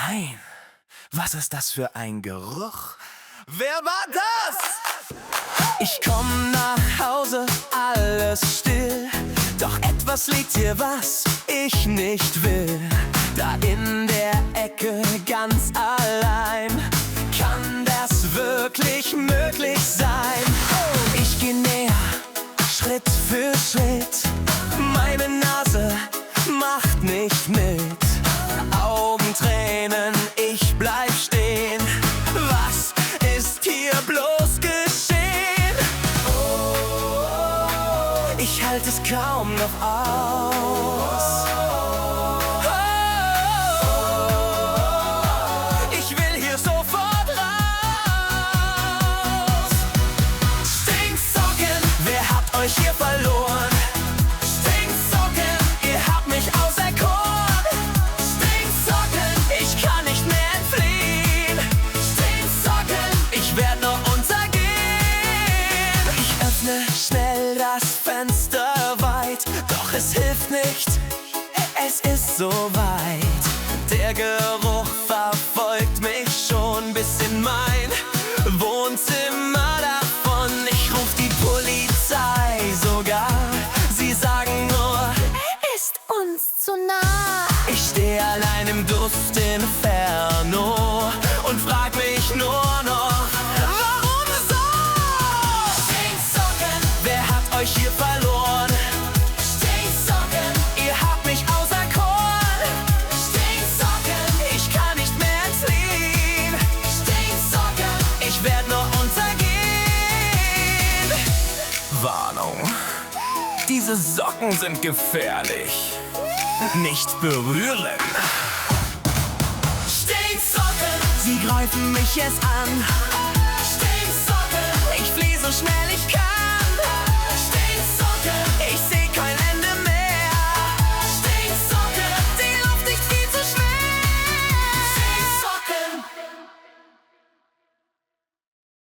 Nein, was ist das für ein Geruch? Wer war das? Ich komm nach Hause, alles still. Doch etwas liegt hier, was ich nicht will. Da in der Ecke ganz allein. Kann das wirklich möglich sein? Ich geh näher, Schritt für Schritt. Meine Nase macht nicht mit. Augentränen, ich bleib stehen. Was ist hier bloß geschehen? Oh, ich halte es kaum noch aus. Ich will hier sofort raus. Stinksocken, wer hat euch hier verloren? Stinksocken, ihr habt mich auserkoren. Stinksocken, ich kann nicht mehr entfliehen. Stinksocken, ich werd noch untergehen. Ich öffne schnell das Fenster weit, doch es hilft nicht, es ist so weit. Der Geruch verfolgt mich schon bis in mein Wohnzimmer davon. Ich ruf die Polizei sogar, sie sagen nur, Er ist uns zu nah. ich steh allein im Dustinferno und frag mich nur noch, warum so? Stinksocken, wer hat euch hier verloren? Stinksocken, ihr habt mich auserkoren. Stinksocken, ich kann nicht mehr entfliehen. Stinksocken, ich werd nur untergehen. Warnung, diese Socken sind gefährlich. Nicht berühren. Stinksocken, sie greifen mich jetzt an. Stinksocken, ich flieh so schnell